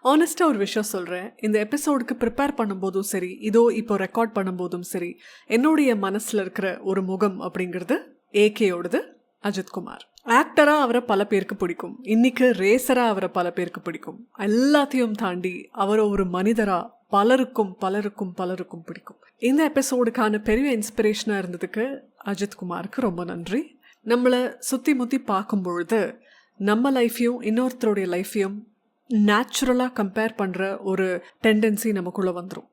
ஆனஸ்ட்டாக ஒரு விஷயம் சொல்கிறேன். இந்த எபிசோடுக்கு ப்ரிப்பேர் பண்ணும்போதும் சரி, இதோ இப்போ ரெக்கார்ட் பண்ணும்போதும் சரி, என்னுடைய மனசில் இருக்கிற ஒரு முகம் அப்படிங்கிறது ஏகேயோடது, அஜித்குமார். ஆக்டராக அவரை பல பேருக்கு பிடிக்கும், இன்னைக்கு ரேசராக அவரை பல பேருக்கு பிடிக்கும். எல்லாத்தையும் தாண்டி அவரை ஒரு மனிதராக பலருக்கும் பலருக்கும் பலருக்கும் பிடிக்கும். இந்த எபிசோடுக்கான பெரிய இன்ஸ்பிரேஷனாக இருந்ததுக்கு அஜித்குமாருக்கு ரொம்ப நன்றி. நம்மளை சுற்றி முற்றி பார்க்கும் பொழுது நம்ம லைஃப்பையும் இன்னொருத்தருடைய லைஃப்பையும் நேச்சுரலாக கம்பேர் பண்ணுற ஒரு டெண்டன்சி நமக்குள்ளே வந்துடும்.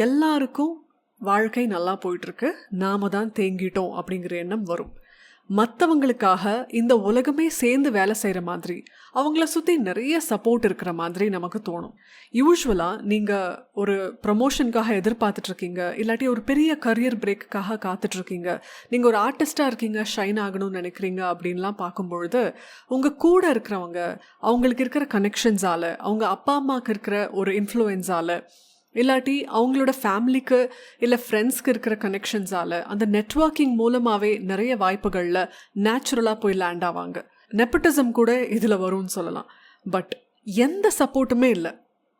எல்லாருக்கும் வாழ்க்கை நல்லா போயிட்டுருக்கு, நாம தான் தேங்கிட்டோம் அப்படிங்கிற எண்ணம் வரும். மற்றவங்களுக்காக இந்த உலகமே சேர்ந்து வேலை செய்கிற மாதிரி, அவங்கள சுற்றி நிறைய சப்போர்ட் இருக்கிற மாதிரி நமக்கு தோணும். யூஸ்வலாக நீங்கள் ஒரு ப்ரமோஷனுக்காக எதிர்பார்த்துட்ருக்கீங்க, இல்லாட்டி ஒரு பெரிய கரியர் பிரேக்குக்காக காத்துட்ருக்கீங்க, நீங்கள் ஒரு ஆர்டிஸ்டாக இருக்கீங்க, ஷைன் ஆகணும்னு நினைக்கிறீங்க அப்படின்லாம் பார்க்கும்பொழுது உங்கள் கூட இருக்கிறவங்க, அவங்களுக்கு இருக்கிற கனெக்ஷன்ஸால், அவங்க அப்பா அம்மாவுக்கு இருக்கிற ஒரு இன்ஃப்ளூயன்ஸால், இல்லாட்டி அவங்களோட ஃபேமிலிக்கு இல்லை ஃப்ரெண்ட்ஸ்க்கு இருக்கிற கனெக்ஷன்ஸால், அந்த நெட்வொர்க்கிங் மூலமாகவே நிறைய வாய்ப்புகளில் நேச்சுரலாக போய் லேண்ட் ஆவாங்க. நெப்பட்டிசம் கூட இதில் வரும்னு சொல்லலாம். பட் எந்த சப்போர்ட்டுமே இல்லை,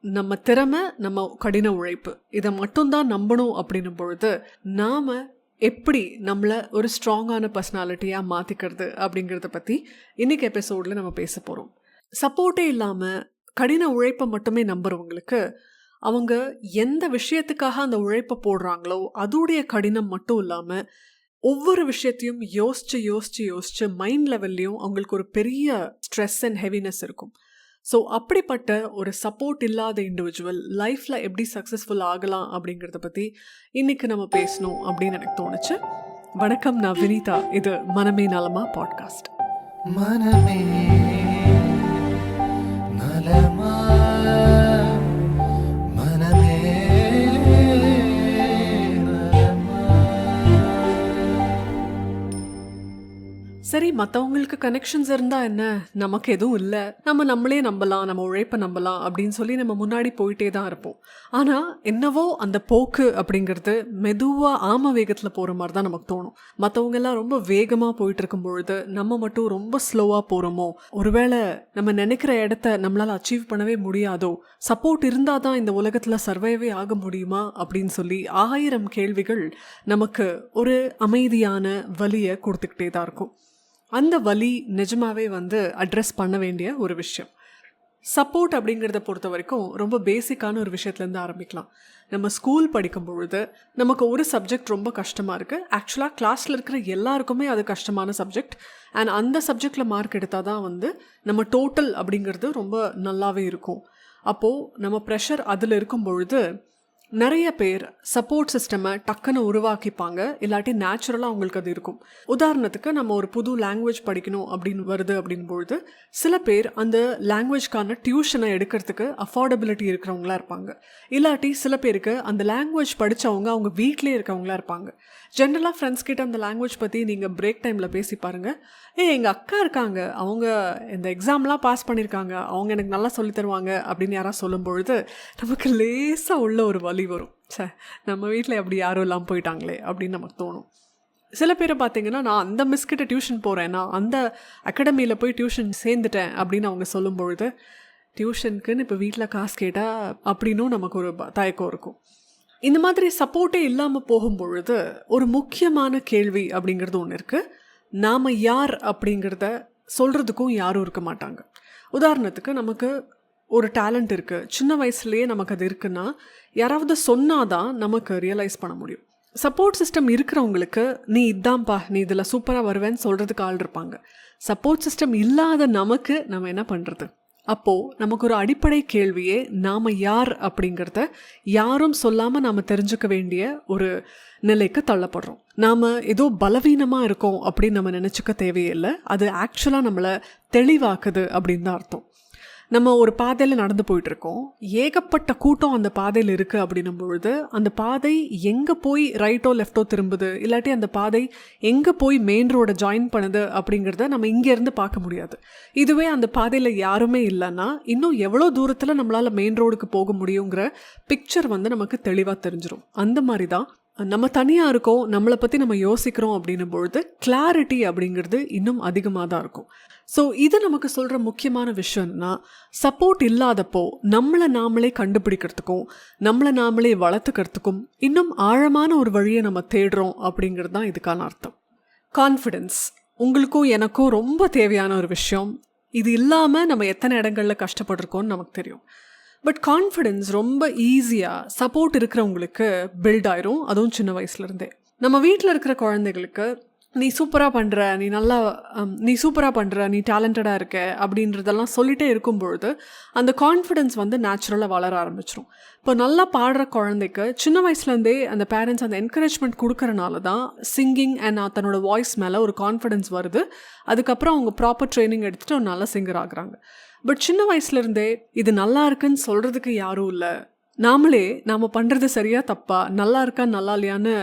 நம்ம திறமை, நம்ம கடின உழைப்பு, இதை மட்டும்தான் நம்பணும் அப்படின்னும் பொழுது நாம் எப்படி நம்மளை ஒரு ஸ்ட்ராங்கான பர்சனாலிட்டியாக மாற்றிக்கிறது அப்படிங்கிறத பற்றி இன்றைக்கி எபிசோடில் நம்ம பேச போகிறோம். சப்போர்ட்டே இல்லாமல் கடின உழைப்பை மட்டுமே நம்புகிறவங்களுக்கு அவங்க எந்த விஷயத்துக்காக அந்த உழைப்பை போடுறாங்களோ அதோடைய கடினம் மட்டும் இல்லாமல் ஒவ்வொரு விஷயத்தையும் யோசிச்சு மைண்ட் லெவல்லையும் அவங்களுக்கு ஒரு பெரிய ஸ்ட்ரெஸ் அண்ட் ஹெவினஸ் இருக்கும். ஸோ அப்படிப்பட்ட ஒரு சப்போர்ட் இல்லாத இண்டிவிஜுவல் லைஃப்பில் எப்படி சக்ஸஸ்ஃபுல் ஆகலாம் அப்படிங்கிறத பற்றி இன்றைக்கி நம்ம பேசணும் அப்படின்னு எனக்கு தோணுச்சு. வணக்கம், நான் வினிதா. இது மனமே நலமா பாட்காஸ்ட். மனமே நலமா. சரி, மற்றவங்களுக்கு கனெக்ஷன்ஸ் இருந்தால் என்ன, நமக்கு எதுவும் இல்லை, நம்மளே நம்பலாம், நம்ம உழைப்பை நம்பலாம் அப்படின்னு சொல்லி நம்ம முன்னாடி போயிட்டே தான் இருப்போம். ஆனால் என்னவோ அந்த போக்கு அப்படிங்கிறது மெதுவாக ஆம வேகத்தில் போகிற மாதிரி தான் நமக்கு தோணும். மற்றவங்க எல்லாம் ரொம்ப வேகமாக போயிட்டு இருக்கும் பொழுது நம்ம மட்டும் ரொம்ப ஸ்லோவாக போகிறோமோ, ஒருவேளை நம்ம நினைக்கிற இடத்த நம்மளால் அச்சீவ் பண்ணவே முடியாதோ, சப்போர்ட் இருந்தால் தான் இந்த உலகத்தில் சர்வைவே ஆக முடியுமா அப்படின்னு சொல்லி 1000 கேள்விகள் நமக்கு ஒரு அமைதியான வலியை கொடுத்துக்கிட்டே தான் இருக்கும். அந்த வலி நிஜமாவே அட்ரஸ் பண்ண வேண்டிய ஒரு விஷயம். சப்போர்ட் அப்படிங்கிறத பொறுத்த வரைக்கும் ரொம்ப பேசிக்கான ஒரு விஷயத்துலேருந்து ஆரம்பிக்கலாம். நம்ம ஸ்கூல் படிக்கும் பொழுது நமக்கு ஒரு சப்ஜெக்ட் ரொம்ப கஷ்டமாக இருக்குது. ஆக்சுவலாக கிளாஸில் இருக்கிற எல்லாருக்குமே அது கஷ்டமான சப்ஜெக்ட். அண்ட் அந்த சப்ஜெக்டில் மார்க் எடுத்தால் தான் நம்ம டோட்டல் அப்படிங்கிறது ரொம்ப நல்லாவே இருக்கும். அப்போது நம்ம ப்ரெஷர் அதில் இருக்கும் பொழுது நிறைய பேர் சப்போர்ட் சிஸ்டமை டக்குன்னு உருவாக்கிப்பாங்க, இல்லாட்டி நேச்சுரலாக அவங்களுக்கு அது இருக்கும். உதாரணத்துக்கு நம்ம ஒரு புது லாங்குவேஜ் படிக்கணும் அப்படின்னு வருது அப்படின்பொழுது சில பேர் அந்த லாங்குவேஜ்க்கான டியூஷனை எடுக்கிறதுக்கு அஃபோர்டபிலிட்டி இருக்கிறவங்களா இருப்பாங்க. இல்லாட்டி சில பேருக்கு அந்த லாங்குவேஜ் படித்தவங்க அவங்க வீட்டிலே இருக்கவங்களா இருப்பாங்க. ஜென்ரலாக ஃப்ரெண்ட்ஸ் கிட்ட அந்த லாங்குவேஜ் பற்றி நீங்கள் பிரேக் டைமில் பேசி பாருங்கள். எங்கள் அக்கா இருக்காங்க, அவங்க இந்த எக்ஸாம்லாம் பாஸ் பண்ணியிருக்காங்க, அவங்க எனக்கு நல்லா சொல்லி தருவாங்க அப்படின்னு யாராவது சொல்லும் பொழுது நமக்கு லேசாக உள்ள ஒரு வலி வரும். நம்ம வீட்டில் அப்படி யாரும் இல்லாமல் போயிட்டாங்களே அப்படின்னு நமக்கு தோணும். சில பேரை பார்த்தீங்கன்னா, நான் அந்த மிஸ்கிட்ட டியூஷன் போகிறேன், நான் அந்த அகாடமியில் போய் டியூஷன் சேர்ந்துட்டேன் அப்படின்னு அவங்க சொல்லும் பொழுது டியூஷனுக்குன்னு இப்போ வீட்டில் காசு கேட்டால் அப்படின்னும் நமக்கு ஒரு தயக்கம் இருக்கும். இந்த மாதிரி சப்போர்ட்டே இல்லாமல் போகும்பொழுது ஒரு முக்கியமான கேள்வி அப்படிங்கிறது ஒன்று இருக்குது. நாம் யார் அப்படிங்கிறத சொல்கிறதுக்கும் யாரும் இருக்க மாட்டாங்க. உதாரணத்துக்கு நமக்கு ஒரு டேலண்ட் இருக்குது, சின்ன வயசுலேயே நமக்கு அது இருக்குன்னா யாராவது சொன்னாதான் நமக்கு ரியலைஸ் பண்ண முடியும். சப்போர்ட் சிஸ்டம் இருக்கிறவங்களுக்கு நீ இதான்ப்பா, நீ இதில் சூப்பராக வருவேன்னு சொல்கிறதுக்கு ஆள் இருப்பாங்க. சப்போர்ட் சிஸ்டம் இல்லாத நமக்கு நம்ம என்ன பண்ணுறது? அப்போது நமக்கு ஒரு அடிப்படை கேள்வியே, நாம் யார் அப்படிங்கிறத யாரும் சொல்லாமல் நாம் தெரிஞ்சுக்க வேண்டிய ஒரு நிலைக்கு தள்ளப்படுறோம். நாம் ஏதோ பலவீனமாக இருக்கோம் அப்படின்னு நம்ம நினச்சிக்க தேவையில்லை. அது ஆக்சுவலாக நம்மளை தெளிவாக்குது அப்படின்னு தான் அர்த்தம். நம்ம ஒரு பாதையில் நடந்து போயிட்டுருக்கோம், ஏகப்பட்ட கூட்டம் அந்த பாதையில் இருக்குது அப்படின்னும் பொழுது அந்த பாதை எங்கே போய் ரைட்டோ லெஃப்டோ திரும்புது, இல்லாட்டி அந்த பாதை எங்கே போய் மெயின் ரோடை ஜாயின் பண்ணுது அப்படிங்கிறத நம்ம இங்கேருந்து பார்க்க முடியாது. இதுவே அந்த பாதையில் யாருமே இல்லைன்னா இன்னும் எவ்வளோ தூரத்தில் நம்மளால் மெயின் ரோடுக்கு போக முடியுங்கிற பிக்சர் நமக்கு தெளிவாக தெரிஞ்சிடும். அந்த மாதிரி தான் நம்ம தனியாக இருக்கோம், நம்மளை பற்றி நம்ம யோசிக்கிறோம் அப்படின்னும் பொழுது கிளாரிட்டி அப்படிங்கிறது இன்னும் அதிகமாக தான் இருக்கும். ஸோ இது நமக்கு சொல்கிற முக்கியமான விஷயம்னா, சப்போர்ட் இல்லாதப்போ நம்மளை நாமளே கண்டுபிடிக்கிறதுக்கும் நம்மளை நாமளே வளர்த்துக்கிறதுக்கும் இன்னும் ஆழமான ஒரு வழியை நம்ம தேடுறோம் அப்படிங்கிறது தான் இதுக்கான அர்த்தம். கான்ஃபிடென்ஸ் உங்களுக்கும் எனக்கும் ரொம்ப தேவையான ஒரு விஷயம். இது இல்லாமல் நம்ம எத்தனை இடங்களில் கஷ்டப்பட்டிருக்கோம்னு நமக்கு தெரியும். பட் கான்ஃபிடென்ஸ் ரொம்ப ஈஸியாக சப்போர்ட் இருக்கிறவங்களுக்கு பில்ட் ஆயிரும், அதுவும் சின்ன வயசுலேருந்தே. நம்ம வீட்டில் இருக்கிற குழந்தைகளுக்கு நீ சூப்பராக பண்ணுற, நீ சூப்பராக பண்ணுற, நீ டேலண்டடாக இருக்க அப்படின்றதெல்லாம் சொல்லிகிட்டே இருக்கும்பொழுது அந்த கான்ஃபிடென்ஸ் வந்து நேச்சுரலாக வளர ஆரம்பிச்சிடும். இப்போ நல்லா பாடுற குழந்தைக்கு சின்ன வயசுலேருந்தே அந்த பேரண்ட்ஸ் அந்த என்கரேஜ்மெண்ட் கொடுக்கறனால தான் சிங்கிங் அண்ட் தன்னோட வாய்ஸ் மேலே ஒரு கான்ஃபிடென்ஸ் வருது. அதுக்கப்புறம் அவங்க ப்ராப்பர் ட்ரைனிங் எடுத்துகிட்டு ஒரு நல்ல சிங்கர் ஆகுறாங்க. பட் சின்ன வயசுலேருந்தே இது நல்லா இருக்குன்னு சொல்கிறதுக்கு யாரும் இல்லை. நாம் பண்ணுறது சரியா தப்பா, நல்லா இருக்கா நல்லா இல்லையான்னு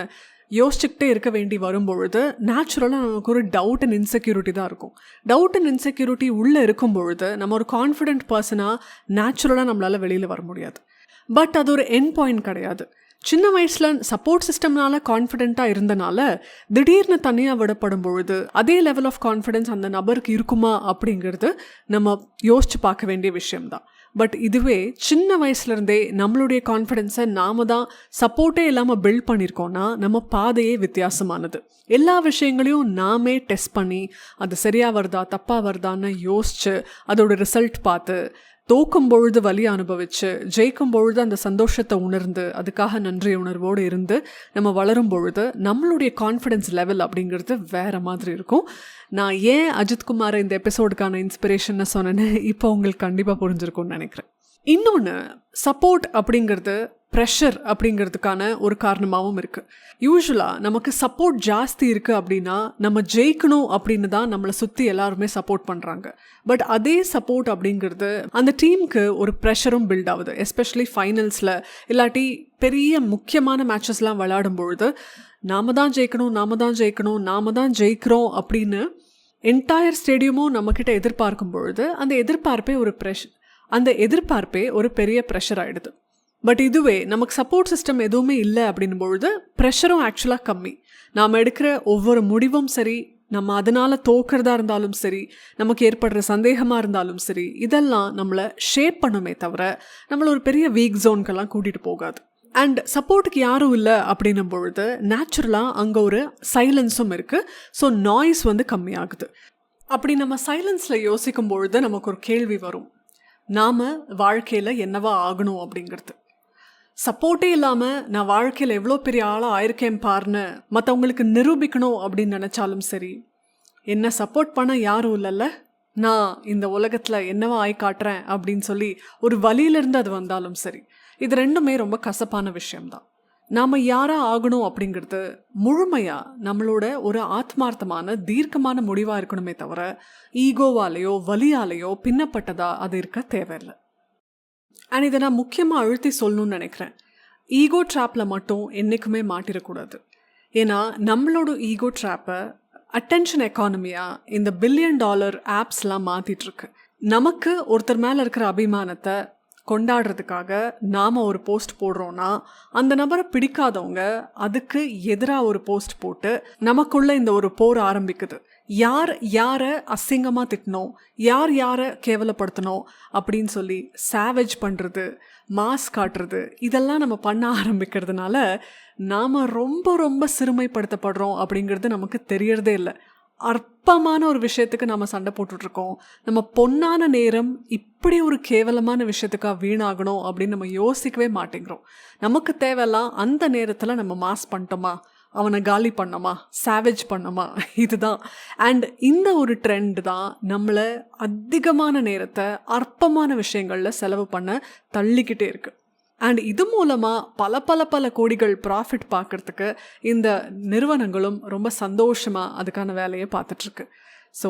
யோசிச்சுக்கிட்டே இருக்க வேண்டி வரும்பொழுது நேச்சுரலாக நமக்கு ஒரு டவுட் அண்ட் இன்செக்யூரிட்டி தான் இருக்கும். டவுட் அண்ட் இன்செக்யூரிட்டி உள்ளே இருக்கும் பொழுது நம்ம ஒரு கான்ஃபிடென்ட் பர்சனாக நேச்சுரலாக நம்மளால் வெளியில் வர முடியாது. பட் அது ஒரு எண்ட் பாயிண்ட் கிடையாது. சின்ன வயசில் சப்போர்ட் சிஸ்டம்னால கான்ஃபிடென்ட்டாக இருந்தனால திடீர்னு தனியாக விடப்படும் பொழுது அதே லெவல் ஆஃப் கான்ஃபிடென்ஸ் அந்த நபருக்கு இருக்குமா அப்படிங்கிறது நம்ம யோசித்து பார்க்க வேண்டிய விஷயம்தான். பட் இதுவே சின்ன வயசுலேருந்தே நம்மளுடைய கான்ஃபிடென்ஸை நாம தான் சப்போர்ட்டே இல்லாமல் பில்ட் பண்ணியிருக்கோன்னா நம்ம பாதையே வித்தியாசமானது. எல்லா விஷயங்களையும் நாமே டெஸ்ட் பண்ணி அது சரியாக வருதா தப்பாக வருதான்னு யோசித்து அதோட ரிசல்ட் பார்த்து தோக்கும் பொழுது வலி அனுபவித்து ஜெயிக்கும் பொழுது அந்த சந்தோஷத்தை உணர்ந்து அதுக்காக நன்றி உணர்வோடு இருந்து நம்ம வளரும் பொழுது நம்மளுடைய கான்ஃபிடென்ஸ் லெவல் அப்படிங்கிறது வேறு மாதிரி இருக்கும். நான் ஏன் அஜித்குமாரை இந்த எபிசோடுக்கான இன்ஸ்பிரேஷன்னு சொன்னேன்னு இப்போ உங்களுக்கு கண்டிப்பாக புரிஞ்சிருக்கும்னு நினைக்கிறேன். இன்னொன்று, சப்போர்ட் அப்படிங்கிறது ப்ரெஷர் அப்படிங்கிறதுக்கான ஒரு காரணமாகவும் இருக்குது. யூஸ்வலாக நமக்கு சப்போர்ட் ஜாஸ்தி இருக்குது அப்படின்னா நம்ம ஜெயிக்கணும் அப்படின்னு தான் நம்மளை சுற்றி எல்லாருமே சப்போர்ட் பண்ணுறாங்க. பட் அதே சப்போர்ட் அப்படிங்கிறது அந்த டீமுக்கு ஒரு ப்ரெஷரும் பில்ட் ஆகுது. எஸ்பெஷலி ஃபைனல்ஸில் இல்லாட்டி பெரிய முக்கியமான மேட்சஸ்லாம் விளையாடும் பொழுது நாம தான் ஜெயிக்கிறோம் அப்படின்னு என்டையர் ஸ்டேடியமும் நம்மக்கிட்ட எதிர்பார்க்கும் பொழுது அந்த எதிர்பார்ப்பே ஒரு பெரிய ப்ரெஷர் ஆகிடுது. பட் இதுவே நமக்கு சப்போர்ட் சிஸ்டம் எதுவுமே இல்லை அப்படின்னும் பொழுது ப்ரெஷரும் ஆக்சுவலாக கம்மி. நாம் எடுக்கிற ஒவ்வொரு முடிவும் சரி, நம்ம அதனால் தோக்கிறதா இருந்தாலும் சரி, நமக்கு ஏற்படுற சந்தேகமாக இருந்தாலும் சரி, இதெல்லாம் நம்மளை ஷேப் பண்ணுமே தவிர நம்மளை ஒரு பெரிய வீக் ஜோனுக்கெல்லாம் கூட்டிகிட்டு போகாது. அண்ட் சப்போர்ட்டுக்கு யாரும் இல்லை அப்படின்னும் பொழுது நேச்சுரலாக அங்கே ஒரு சைலன்ஸும் இருக்குது. ஸோ நாய்ஸ் வந்து கம்மியாகுது. அப்படி நம்ம சைலன்ஸில் யோசிக்கும் பொழுது நமக்கு ஒரு கேள்வி வரும், நாம் வாழ்க்கையில் என்னவா ஆகணும் அப்படிங்கிறது. சப்போர்ட்டே இல்லாமல் நான் வாழ்க்கையில் எவ்வளோ பெரிய ஆளாக ஆயிருக்கேன் பாருன்னு மற்றவங்களுக்கு நிரூபிக்கணும் அப்படின்னு நினச்சாலும் சரி, என்ன சப்போர்ட் பண்ண யாரும் இல்லைல்ல, நான் இந்த உலகத்தில் என்னவா ஆய் காட்டுறேன் அப்படின்னு சொல்லி ஒரு வழியிலிருந்து அது வந்தாலும் சரி, இது ரெண்டுமே ரொம்ப கசப்பான விஷயம்தான். நாம் யாராக ஆகணும் அப்படிங்கிறது முழுமையாக நம்மளோட ஒரு ஆத்மார்த்தமான தீர்க்கமான முடிவாக இருக்கணுமே தவிர ஈகோவாலேயோ வலியாலேயோ பின்னப்பட்டதா அது இருக்க தேவையில்லை. அண்ட் இதை நான் முக்கியமாக அழுத்தி சொல்லணும்னு நினைக்கிறேன். ஈகோ ட்ராப்பில் மட்டும் என்றைக்குமே மாட்டிடக்கூடாது. ஏன்னா நம்மளோட ஈகோ ட்ராப்பை அட்டென்ஷன் எக்கானமியாக இந்த $1 பில்லியன் ஆப்ஸ்லாம் மாற்றிட்டுருக்கு. நமக்கு ஒருத்தர் மேலே இருக்கிற அபிமானத்தை கொண்டாடுறதுக்காக நாம் ஒரு போஸ்ட் போடுறோன்னா அந்த நபரை பிடிக்காதவங்க அதுக்கு எதிராக ஒரு போஸ்ட் போட்டு நமக்குள்ள இந்த ஒரு போர் ஆரம்பிக்குது. யாரை அசிங்கமாக திட்டணும், யாரை கேவலப்படுத்தணும் அப்படின்னு சொல்லி சேவேஜ் பண்ணுறது, மாஸ் காட்டுறது, இதெல்லாம் நம்ம பண்ண ஆரம்பிக்கிறதுனால நாம் ரொம்ப ரொம்ப சிறுமைப்படுத்தப்படுறோம் அப்படிங்கிறது நமக்கு தெரியறதே இல்லை. அற்பமான ஒரு விஷயத்துக்கு நம்ம சண்டை போட்டுட்ருக்கோம். நம்ம பொன்னான நேரம் இப்படி ஒரு கேவலமான விஷயத்துக்காக வீணாகணும் அப்படின்னு நம்ம யோசிக்கவே மாட்டேங்கிறோம். நமக்கு தேவையெல்லாம் அந்த நேரத்தில் நம்ம மாஸ் பண்ணிட்டோமா, அவனை காலி பண்ணோமா, சேவேஜ் பண்ணோமா, இதுதான். அண்ட் இந்த ஒரு ட்ரெண்ட் தான் நம்மளை அதிகமான நேரத்தை அற்பமான விஷயங்களில் செலவு பண்ண தள்ளிக்கிட்டே இருக்குது. அண்ட் இது மூலமாக பல கோடிகள் ப்ராஃபிட் பார்க்குறதுக்கு இந்த நிறுவனங்களும் ரொம்ப சந்தோஷமாக அதுக்கான வேலையை பார்த்துட்ருக்கு. ஸோ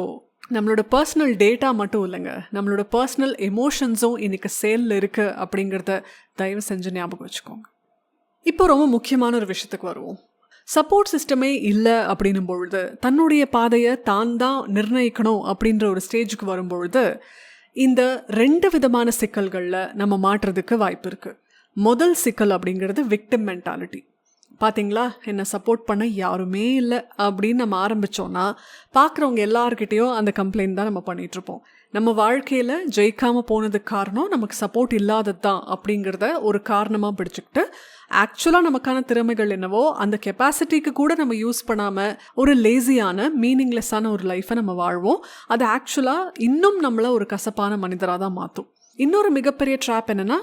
நம்மளோட பர்சனல் டேட்டா மட்டும் இல்லைங்க, நம்மளோட பர்சனல் எமோஷன்ஸும் இன்றைக்கி சேலில் இருக்குது அப்படிங்கிறத தயவு செஞ்சு ஞாபகம் வச்சுக்கோங்க. இப்போ ரொம்ப முக்கியமான ஒரு விஷயத்துக்கு வருவோம். சப்போர்ட் சிஸ்டமே இல்லை அப்படின்னும் பொழுது தன்னுடைய பாதையை தான் நிர்ணயிக்கணும் அப்படின்ற ஒரு ஸ்டேஜுக்கு வரும்பொழுது இந்த 2 விதமான சிக்கல்களில் நம்ம மாட்டுறதுக்கு வாய்ப்பு இருக்குது. முதல் சிக்கல் அப்படிங்கிறது விக்டிம் மென்டாலிட்டி. பார்த்தீங்களா என்னை சப்போர்ட் பண்ண யாருமே இல்லை அப்படின்னு நம்ம ஆரம்பித்தோன்னா பார்க்குறவங்க எல்லாருக்கிட்டேயும் அந்த கம்ப்ளைண்ட் தான் நம்ம பண்ணிகிட்ருப்போம். நம்ம வாழ்க்கையில் ஜெயிக்காமல் போனதுக்கு காரணம் நமக்கு சப்போர்ட் இல்லாதது தான் அப்படிங்கிறத ஒரு காரணமாக பிடிச்சிக்கிட்டு ஆக்சுவலாக நமக்கான திறமைகள் என்னவோ அந்த கெப்பாசிட்டிக்கு கூட நம்ம யூஸ் பண்ணாமல் ஒரு லேசியான மீனிங்லெஸ்ஸான ஒரு லைஃப்பை நம்ம வாழ்வோம். அது ஆக்சுவலாக இன்னும் நம்மளை ஒரு கசப்பான மனிதராக தான் மாற்றும். இன்னொரு மிகப்பெரிய ட்ராப் என்னென்னா,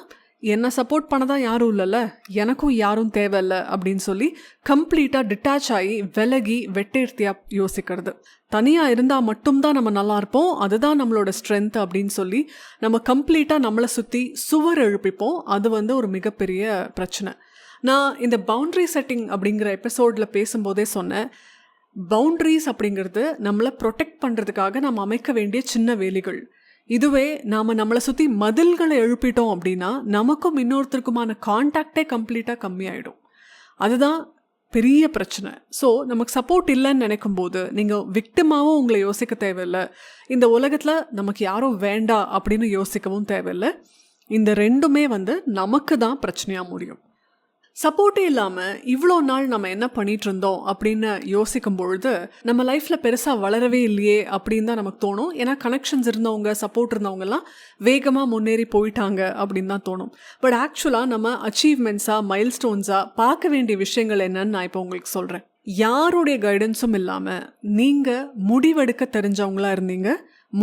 என்னை சப்போர்ட் பண்ண தான் யாரும் இல்லைல்ல, எனக்கும் யாரும் தேவையில்லை அப்படின்னு சொல்லி கம்ப்ளீட்டாக டிட்டாச் ஆகி விலகி வெட்டேர்த்தியாக யோசிக்கிறது. தனியாக இருந்தால் மட்டும்தான் நம்ம நல்லா இருப்போம், அதுதான் நம்மளோட ஸ்ட்ரென்த் அப்படின்னு சொல்லி நம்ம கம்ப்ளீட்டாக நம்மளை சுற்றி சுவர் எழுப்பிப்போம். அது ஒரு மிகப்பெரிய பிரச்சனை. நான் இந்த பவுண்ட்ரி செட்டிங் அப்படிங்கிற எபிசோடில் பேசும்போதே சொன்னேன், பவுண்ட்ரிஸ் அப்படிங்கிறது நம்மளை ப்ரொடெக்ட் பண்ணுறதுக்காக நம்ம அமைக்க வேண்டிய சின்ன வேலிகள். இதுவே நாம் நம்மளை சுற்றி மதில்களை எழுப்பிட்டோம் அப்படின்னா நமக்கும் இன்னொருத்தருக்குமான கான்டாக்டே கம்ப்ளீட்டாக கம்மியாயிடும். அதுதான் பெரிய பிரச்சனை. ஸோ நமக்கு சப்போர்ட் இல்லைன்னு நினைக்கும் போது நீங்கள் விக்டிமாவும் உங்களை யோசிக்க தேவையில்லை, இந்த உலகத்தில் நமக்கு யாரும் வேண்டாம் அப்படின்னு யோசிக்கவும் தேவையில்லை. இந்த ரெண்டுமே நமக்கு தான் பிரச்சனையாக முடியும். சப்போர்ட்டே இல்லாமல் இவ்வளோ நாள் நம்ம என்ன பண்ணிட்டு இருந்தோம் அப்படின்னு யோசிக்கும் பொழுது நம்ம லைஃப்பில் பெருசாக வளரவே இல்லையே அப்படின்னு தான் நமக்கு தோணும். ஏன்னா கனெக்ஷன்ஸ் இருந்தவங்க, சப்போர்ட் இருந்தவங்கலாம் வேகமாக முன்னேறி போயிட்டாங்க அப்படின்னு தான் தோணும். பட் ஆக்சுவலாக நம்ம அச்சீவ்மெண்ட்ஸாக, மைல்ஸ்டோன்ஸாக பார்க்க வேண்டிய விஷயங்கள் என்னன்னு நான் இப்போ உங்களுக்கு சொல்கிறேன். யாருடைய கைடன்ஸும் இல்லாமல் நீங்கள் முடிவெடுக்க தெரிஞ்சவங்களா இருந்தீங்க.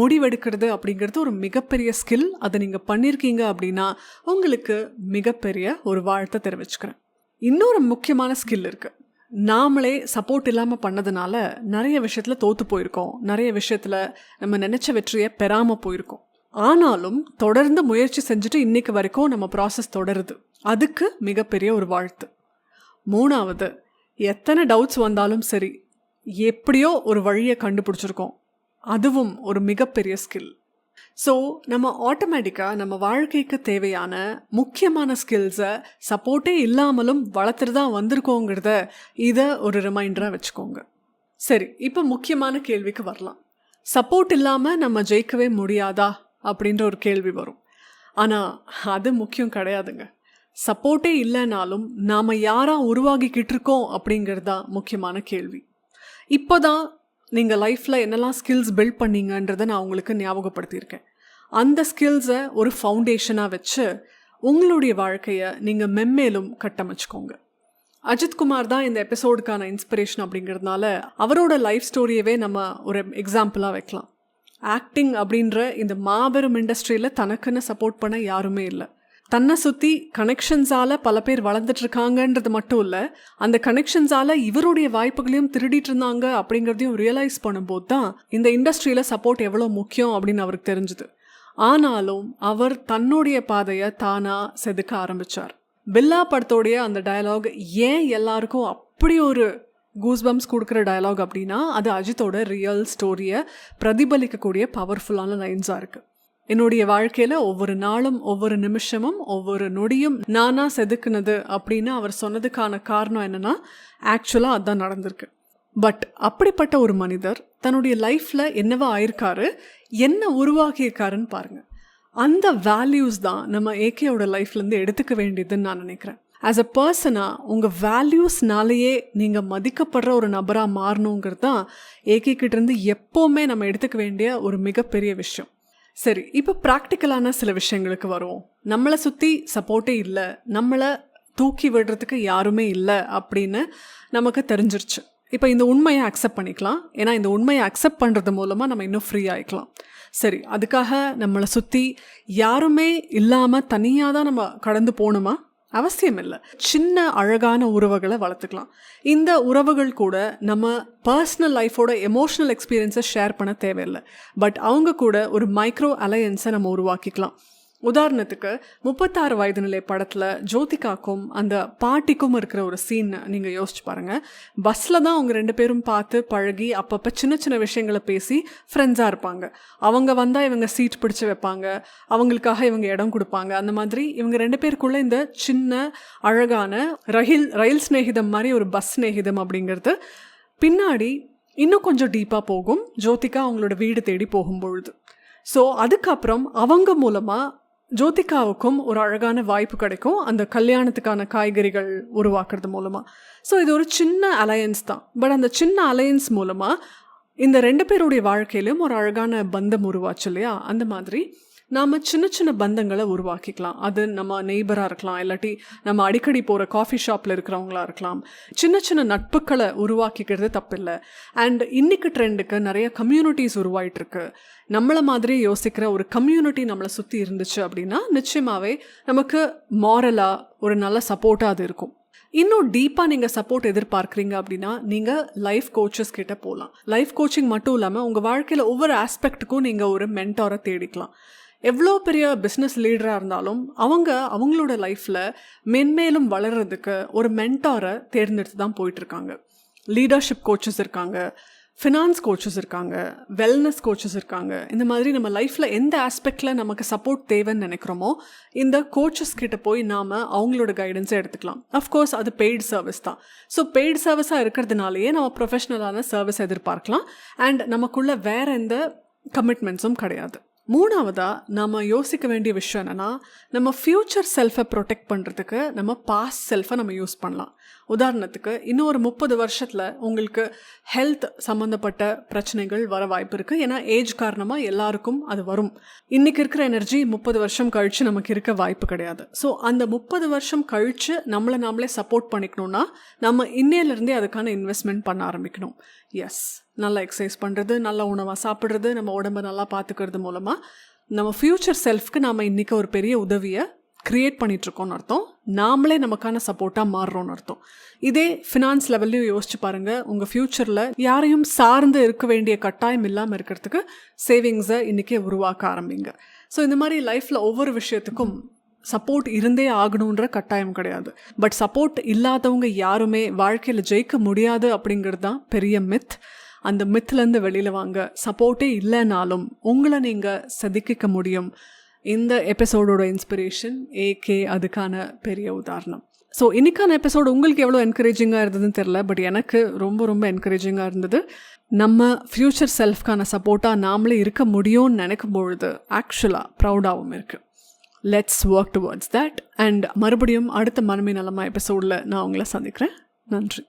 முடிவெடுக்கிறது அப்படிங்கிறது ஒரு மிகப்பெரிய ஸ்கில். அதை நீங்கள் பண்ணியிருக்கீங்க அப்படின்னா உங்களுக்கு மிகப்பெரிய ஒரு வாழ்த்தை தெரிவிச்சுக்கிறேன். இன்னொரு முக்கியமான ஸ்கில் இருக்குது. நாமளே சப்போர்ட் இல்லாமல் பண்ணதுனால நிறைய விஷயத்தில் தோற்று போயிருக்கோம், நிறைய விஷயத்தில் நம்ம நினச்ச வெற்றியை பெறாமல் போயிருக்கோம். ஆனாலும் தொடர்ந்து முயற்சி செஞ்சுட்டு இன்னைக்கு வரைக்கும் நம்ம ப்ராசஸ் தொடருது. அதுக்கு மிகப்பெரிய ஒரு வாழ்த்து. மூணாவது, எத்தனை டவுட்ஸ் வந்தாலும் சரி எப்படியோ ஒரு வழியை கண்டுபிடிச்சிருக்கோம். அதுவும் ஒரு மிகப்பெரிய ஸ்கில். ஸோ நம்ம ஆட்டோமேட்டிக்காக நம்ம வாழ்க்கைக்கு தேவையான முக்கியமான ஸ்கில்ஸை சப்போர்ட்டே இல்லாமலும் வளர்த்துட்டு தான் வந்திருக்கோங்கிறத இதை ஒரு ரிமைண்டராக வச்சுக்கோங்க. சரி, இப்போ முக்கியமான கேள்விக்கு வரலாம். சப்போர்ட் இல்லாமல் நம்ம ஜெயிக்கவே முடியாதா அப்படின்ற ஒரு கேள்வி வரும். ஆனால் அது முக்கியம் கிடையாதுங்க. சப்போர்ட்டே இல்லைனாலும் நாம் யாராக உருவாகிக்கிட்டு இருக்கோம் அப்படிங்கிறது தான் முக்கியமான கேள்வி. இப்போ தான் நீங்கள் லைஃப்பில் என்னெல்லாம் ஸ்கில்ஸ் பில்ட் பண்ணீங்கன்றதை நான் உங்களுக்கு ஞாபகப்படுத்தியிருக்கேன். அந்த ஸ்கில்ஸை ஒரு ஃபவுண்டேஷனாக வச்சு உங்களுடைய வாழ்க்கையை நீங்கள் மென்மேலும் கட்டமைச்சுக்கோங்க. அஜித்குமார் தான் இந்த எபிசோடுக்கான இன்ஸ்பிரேஷன் அப்படிங்கிறதுனால அவரோட லைஃப் ஸ்டோரியவே நம்ம ஒரு எக்ஸாம்பிளாக வைக்கலாம். ஆக்டிங் அப்படின்ற இந்த மாபெரும் இண்டஸ்ட்ரியில் தனக்குன்னு சப்போர்ட் பண்ண யாருமே இல்லை. தன்னை சுற்றி கனெக்ஷன்ஸால் பல பேர் வளர்ந்துட்டுருக்காங்கன்றது மட்டும் இல்லை, அந்த கனெக்ஷன்ஸால் இவருடைய வாய்ப்புகளையும் திருடிட்டு இருந்தாங்க அப்படிங்கிறதையும் ரியலைஸ் பண்ணும்போது தான் இந்த இண்டஸ்ட்ரியில் சப்போர்ட் எவ்வளோ முக்கியம் அப்படின்னு அவருக்கு தெரிஞ்சுது. ஆனாலும் அவர் தன்னுடைய பாதையை தானாக செதுக்க ஆரம்பித்தார். பில்லா படத்தோடைய அந்த டயலாக் ஏன் எல்லாருக்கும் அப்படி ஒரு கூஸ்பம்ஸ் கொடுக்குற டயலாக் அப்படின்னா அது அஜித்தோட ரியல் ஸ்டோரியை பிரதிபலிக்கக்கூடிய பவர்ஃபுல்லான லைன்ஸாக இருக்குது. என்னுடைய வாழ்க்கையில் ஒவ்வொரு நாளும், ஒவ்வொரு நிமிஷமும், ஒவ்வொரு நொடியும் நானாக செதுக்குனது அப்படின்னு அவர் சொன்னதுக்கான காரணம் என்னென்னா ஆக்சுவலாக அதுதான் நடந்திருக்கு. பட் அப்படிப்பட்ட ஒரு மனிதர் தன்னுடைய லைஃப்பில் என்னவா ஆயிருக்காரு, என்ன உருவாக்கியிருக்காருன்னு பாருங்கள். அந்த வேல்யூஸ் தான் நம்ம ஏகேயோட லைஃப்லேருந்து எடுத்துக்க வேண்டியதுன்னு நான் நினைக்கிறேன். ஆஸ் அ பர்சனாக உங்கள் வேல்யூஸ்னாலேயே நீங்கள் மதிக்கப்படுற ஒரு நபராக மாறணுங்கிறது தான் ஏகேக்கிட்டேருந்து எப்போவுமே நம்ம எடுத்துக்க வேண்டிய ஒரு மிகப்பெரிய விஷயம். சரி, இப்போ ப்ராக்டிக்கலான சில விஷயங்களுக்கு வருவோம். நம்மளை சுற்றி சப்போர்ட்டே இல்லை, நம்மளை தூக்கி விடுறதுக்கு யாருமே இல்லை அப்படின்னு நமக்கு தெரிஞ்சிருச்சு. இப்போ இந்த உண்மையை அக்செப்ட் பண்ணிக்கலாம். ஏன்னா இந்த உண்மையை அக்செப்ட் பண்ணுறது மூலமாக நம்ம இன்னும் ஃப்ரீ ஆகிக்கலாம். சரி, அதுக்காக நம்மளை சுற்றி யாருமே இல்லாமல் தனியாக தான் நம்ம கடந்து போகணுமா? அவசியம் இல்லை. சின்ன அழகான உறவுகளை வளர்த்துக்கலாம். இந்த உறவுகள் கூட நம்ம பர்சனல் லைஃபோட எமோஷ்னல் எக்ஸ்பீரியன்ஸை ஷேர் பண்ண தேவையில்லை. பட் அவங்க கூட ஒரு மைக்ரோ அலையன்ஸை நம்ம உருவாக்கிக்கலாம். உதாரணத்துக்கு 36 வயது நிலை படத்தில் ஜோதிகாக்கும் அந்த பாட்டிக்கும் இருக்கிற ஒரு சீன் நீங்கள் யோசிச்சு பாருங்கள். பஸ்ஸில் தான் அவங்க 2 பேரும் பார்த்து பழகி அப்பப்போ சின்ன சின்ன விஷயங்களை பேசி ஃப்ரெண்ட்ஸாக இருப்பாங்க. அவங்க வந்தால் இவங்க சீட் பிடிச்சி வைப்பாங்க, அவங்களுக்காக இவங்க இடம் கொடுப்பாங்க. அந்த மாதிரி இவங்க 2 பேருக்குள்ளே இந்த சின்ன அழகான ரயில் ஸ்நேகிதம் மாதிரி ஒரு பஸ் ஸ்நேகிதம் அப்படிங்கிறது பின்னாடி இன்னும் கொஞ்சம் டீப்பாக போகும் ஜோதிகா அவங்களோட வீடு தேடி போகும்பொழுது. ஸோ அதுக்கப்புறம் அவங்க மூலமாக ஜோதிகாவுக்கும் ஒரு அழகான வாய்ப்பு கிடைக்கும் அந்த கல்யாணத்துக்கான காய்கறிகள் உருவாக்குறது மூலமாக. ஸோ இது ஒரு சின்ன அலையன்ஸ் தான். பட் அந்த சின்ன அலையன்ஸ் மூலமாக இந்த 2 பேருடைய வாழ்க்கையிலும் ஒரு அழகான பந்தம் உருவாச்சு இல்லையா? அந்த மாதிரி நாம் சின்ன சின்ன பந்தங்களை உருவாக்கிக்கலாம். அது நம்ம நெய்பராக இருக்கலாம், இல்லாட்டி நம்ம அடிக்கடி போகிற காஃபி ஷாப்பில் இருக்கிறவங்களா இருக்கலாம். சின்ன சின்ன நட்புகளை உருவாக்கிக்கிறது தப்பில்லை. அண்ட் இன்னைக்கு ட்ரெண்டுக்கு நிறைய கம்யூனிட்டிஸ் உருவாயிட்டிருக்கு. நம்மளை மாதிரி யோசிக்கிற ஒரு கம்யூனிட்டி நம்மளை சுற்றி இருந்துச்சு அப்படின்னா நிச்சயமாகவே நமக்கு மாரலாக ஒரு நல்ல சப்போர்ட்டாக அது இருக்கும். இன்னும் டீப்பாக நீங்கள் சப்போர்ட் எதிர்பார்க்குறீங்க அப்படின்னா நீங்கள் லைஃப் கோச்சஸ் கிட்ட போகலாம். லைஃப் கோச்சிங் மட்டும் இல்லாமல் உங்கள் வாழ்க்கையில் ஒவ்வொரு ஆஸ்பெக்ட்டுக்கும் நீங்கள் ஒரு மென்டாரை தேடிக்கலாம். எவ்வளோ பெரிய பிஸ்னஸ் லீடராக இருந்தாலும் அவங்களோட லைஃப்பில் மென்மேலும் வளர்கிறதுக்கு ஒரு மென்டாரை தேர்ந்தெடுத்து தான் போயிட்டுருக்காங்க. லீடர்ஷிப் கோச்சஸ் இருக்காங்க, ஃபினான்ஸ் கோச்சஸ் இருக்காங்க, வெல்னஸ் கோச்சஸ் இருக்காங்க. இந்த மாதிரி நம்ம லைஃப்பில் எந்த ஆஸ்பெக்டில் நமக்கு சப்போர்ட் தேவைன்னு நினைக்கிறோமோ இந்த கோச்சஸ் கிட்ட போய் நாம் அவங்களோட கைடன்ஸை எடுத்துக்கலாம். அஃப்கோர்ஸ் அது பெய்டு சர்வீஸ் தான். ஸோ பெய்டு சர்வீஸாக இருக்கிறதுனாலேயே நம்ம ப்ரொஃபஷ்னலான சர்வீஸ் எதிர்பார்க்கலாம். அண்ட் நமக்குள்ள வேற எந்த கமிட்மெண்ட்ஸும் கிடையாது. 3ஆவதாக நம்ம யோசிக்க வேண்டிய விஷயம் என்னென்னா, நம்ம ஃப்யூச்சர் செல்ஃபை ப்ரொடெக்ட் பண்ணுறதுக்கு நம்ம பாஸ்ட் செல்ஃபை நம்ம யூஸ் பண்ணலாம். உதாரணத்துக்கு இன்னும் ஒரு 30 வருஷத்தில் உங்களுக்கு ஹெல்த் சம்மந்தப்பட்ட பிரச்சனைகள் வர வாய்ப்பு இருக்குது. ஏன்னா ஏஜ் காரணமாக எல்லாருக்கும் அது வரும். இன்றைக்கி இருக்கிற எனர்ஜி 30 வருஷம் கழித்து நமக்கு இருக்க வாய்ப்பு கிடையாது. ஸோ அந்த 30 வருஷம் கழித்து நாமளே சப்போர்ட் பண்ணிக்கணும்னா நம்ம இன்னையிலேருந்தே அதுக்கான இன்வெஸ்ட்மெண்ட் பண்ண ஆரம்பிக்கணும். எஸ், நல்லா எக்ஸசைஸ் பண்ணுறது, நல்ல உணவாக சாப்பிட்றது, நம்ம உடம்பை நல்லா பார்த்துக்கிறது மூலமாக நம்ம ஃப்யூச்சர் செல்ஃப்க்கு நாம் இன்றைக்கி ஒரு பெரிய உதவியை க்ரியேட் பண்ணிகிட்ருக்கோன்னு அர்த்தம். நாமளே நமக்கான சப்போர்ட்டாக மாறுறோன்னு அர்த்தம். இதே ஃபினான்ஸ் லெவல்லையும் யோசிச்சு பாருங்கள். உங்கள் ஃப்யூச்சரில் யாரையும் சார்ந்து இருக்க வேண்டிய கட்டாயம் இல்லாமல் இருக்கிறதுக்கு சேவிங்ஸை இன்றைக்கே உருவாக்க ஆரம்பிங்க. ஸோ இந்த மாதிரி லைஃப்பில் ஒவ்வொரு விஷயத்துக்கும் சப்போர்ட் இருந்தே ஆகணுன்ற கட்டாயம் கிடையாது. பட் சப்போர்ட் இல்லாதவங்க யாருமே வாழ்க்கையில் ஜெயிக்க முடியாது அப்படிங்கிறது தான் பெரிய மித். அந்த மித்லேருந்து வெளியில் வாங்க. சப்போர்ட்டே இல்லைனாலும் உங்களை நீங்கள் செதுக்கிக்க முடியும். இந்த எபிசோடோட இன்ஸ்பிரேஷன் ஏகே அதுக்கான பெரிய உதாரணம். ஸோ இன்றைக்கான எபிசோடு உங்களுக்கு எவ்வளோ என்கரேஜிங்காக இருந்ததுன்னு தெரில, பட் எனக்கு ரொம்ப ரொம்ப என்கரேஜிங்காக இருந்தது. நம்ம ஃப்யூச்சர் செல்ஃப்கான சப்போர்ட்டாக நாமளே இருக்க முடியும்னு நினைக்கும் பொழுது ஆக்சுவலாக ப்ரௌடாகவும் இருக்குது. Let's work towards that. And மறுபடியும் அடுத்த மனமே நலமா எபிசோடில் நான் உங்களை சந்திக்கிறேன். நன்றி.